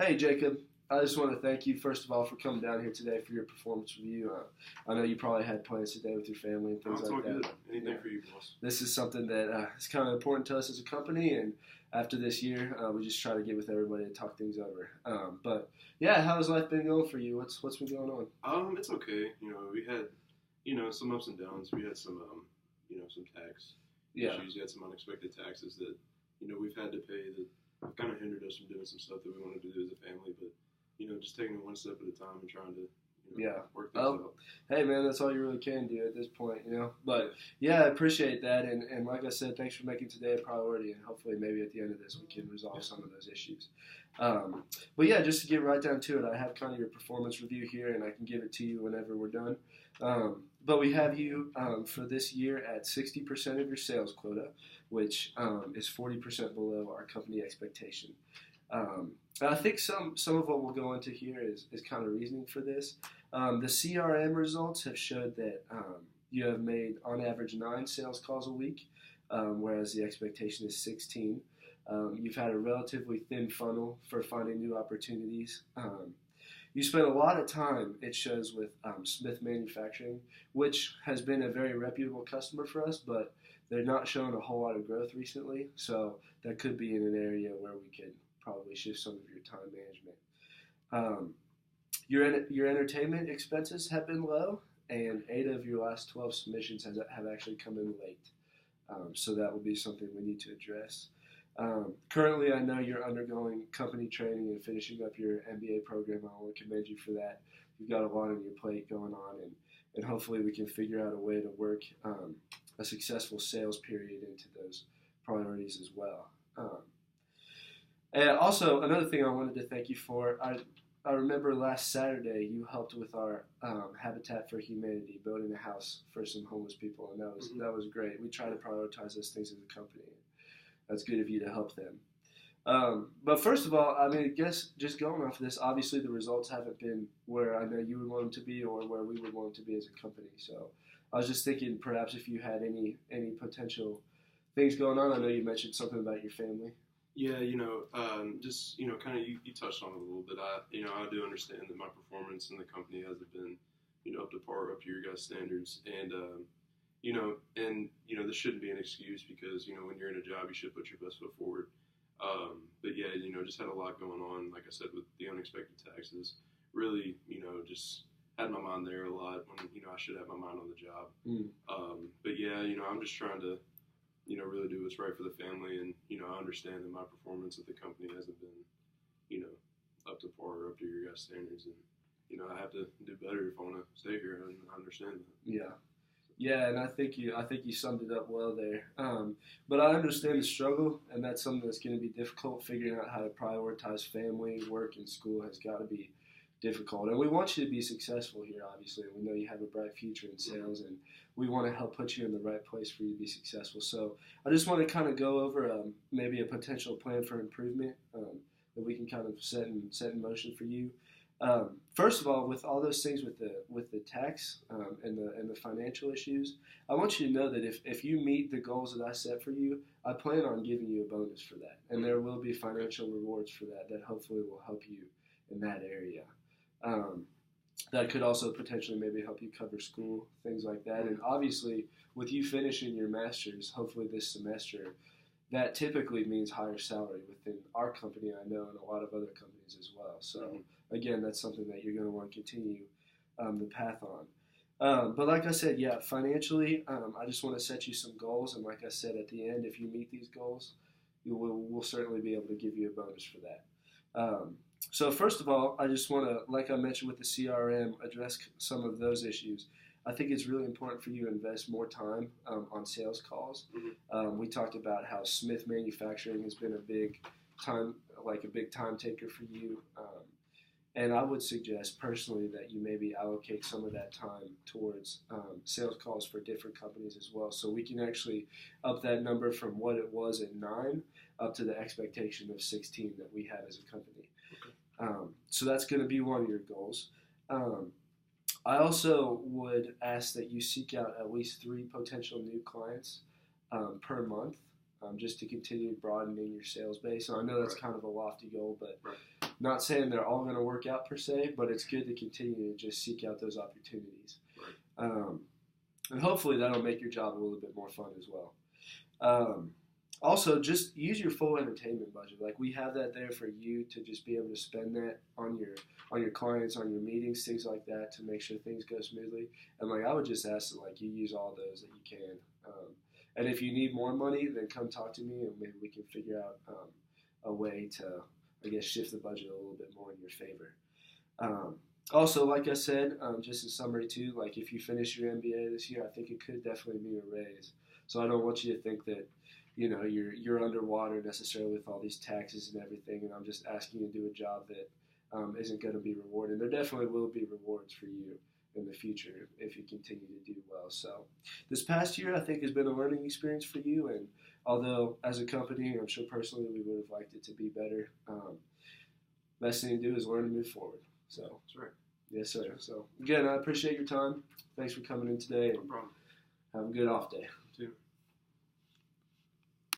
Hey, Jacob. I just want to thank you, first of all, for coming down here today for your performance review. I know you probably had plans today with your family and Oh, things it's like all that. good. Anything Yeah. for you, boss. This is something that is kind of important to us as a company, and after this year, we just try to get with everybody to talk things over. But yeah, how has life been going for you? What's been going on? It's okay. We had, some ups and downs. We had some, some tax Yeah, issues. We had some unexpected taxes that, we've had to pay that have kind of hindered us from doing some stuff that we wanted to do as a family. But, just taking it one step at a time and trying to, yeah. work things Oh, out. hey man, that's all you really can do at this point. But yeah, I appreciate that, and like I said, thanks for making today a priority, and hopefully maybe at the end of this we can resolve some of those issues. But yeah, just to get right down to it, I have kind of your performance review here, and I can give it to you whenever we're done. But we have you for this year at 60% of your sales quota, which is 40% below our company expectation. I think some of what we'll go into here is kind of reasoning for this. The CRM results have showed that you have made on average 9 sales calls a week, whereas the expectation is 16. You've had a relatively thin funnel for finding new opportunities. You spent a lot of time, it shows, with Smith Manufacturing, which has been a very reputable customer for us, but they're not showing a whole lot of growth recently, so that could be in an area where we could probably shift some of your time management. Your entertainment expenses have been low, and 8 of your last 12 submissions have actually come in late. So that will be something we need to address. Currently, I know you're undergoing company training and finishing up your MBA program. I want to commend you for that. You've got a lot on your plate going on, and hopefully we can figure out a way to work a successful sales period into those priorities as well. And also, another thing I wanted to thank you for, I remember last Saturday you helped with our Habitat for Humanity, building a house for some homeless people, and that was great. We try to prioritize those things as a company. That's good of you to help them. But first of all, I guess just going off of this, obviously the results haven't been where I know you would want them to be or where we would want them to be as a company. So I was just thinking perhaps if you had any potential things going on. I know you mentioned something about your family. Yeah, kind of you touched on it a little bit. I do understand that my performance in the company hasn't been, up to par, up to your guys' standards, and this shouldn't be an excuse because when you're in a job, you should put your best foot forward. But yeah, just had a lot going on. Like I said, with the unexpected taxes, really, just had my mind there a lot when I should have my mind on the job. But yeah, I'm just trying to really do what's right for the family. And, I understand that my performance at the company hasn't been, up to par or up to your guys' standards. And, I have to do better if I want to stay here, and I understand that. Yeah, and I think you summed it up well there. But I understand the struggle, and that's something that's going to be difficult. Figuring out how to prioritize family, work, and school has got to be difficult. And we want you to be successful here, obviously. We know you have a bright future in sales, and we want to help put you in the right place for you to be successful. So I just want to kind of go over maybe a potential plan for improvement that we can kind of set in motion for you. First of all, with all those things with the tax and the financial issues, I want you to know that if you meet the goals that I set for you, I plan on giving you a bonus for that, and there will be financial rewards for that hopefully will help you in that area. That could also potentially maybe help you cover school, things like that. And obviously, with you finishing your master's, hopefully this semester, that typically means higher salary within our company, I know, and a lot of other companies as well. So again, that's something that you're going to want to continue the path on. But like I said, yeah, financially, I just want to set you some goals. And like I said, at the end, if you meet these goals, we'll certainly be able to give you a bonus for that. So first of all, I just want to, like I mentioned with the CRM, address some of those issues. I think it's really important for you to invest more time on sales calls. We talked about how Smith Manufacturing has been a big time taker for you. And I would suggest personally that you maybe allocate some of that time towards sales calls for different companies as well. So we can actually up that number from what it was at 9 up to the expectation of 16 that we have as a company. So that's going to be one of your goals. I also would ask that you seek out at least 3 potential new clients per month, just to continue broadening your sales base. So I know that's kind of a lofty goal, but Not saying they're all going to work out per se, but it's good to continue to just seek out those opportunities. Right. And hopefully that'll make your job a little bit more fun as well. Also, just use your full entertainment budget. Like, we have that there for you to just be able to spend that on your clients, on your meetings, things like that, to make sure things go smoothly. And like, I would just ask that like you use all those that you can. And if you need more money, then come talk to me, and maybe we can figure out a way to, I guess, shift the budget a little bit more in your favor. Also, like I said, just in summary too, like if you finish your MBA this year, I think it could definitely mean a raise. So I don't want you to think that, you know, you're underwater necessarily with all these taxes and everything, and I'm just asking you to do a job that isn't going to be rewarded. There definitely will be rewards for you in the future if you continue to do well. So this past year, I think, has been a learning experience for you, and although as a company, I'm sure personally we would have liked it to be better, best thing to do is learn and move forward. So That's right. yes, sir. So again, I appreciate your time. Thanks for coming in today, No and problem. have a good off day. You too.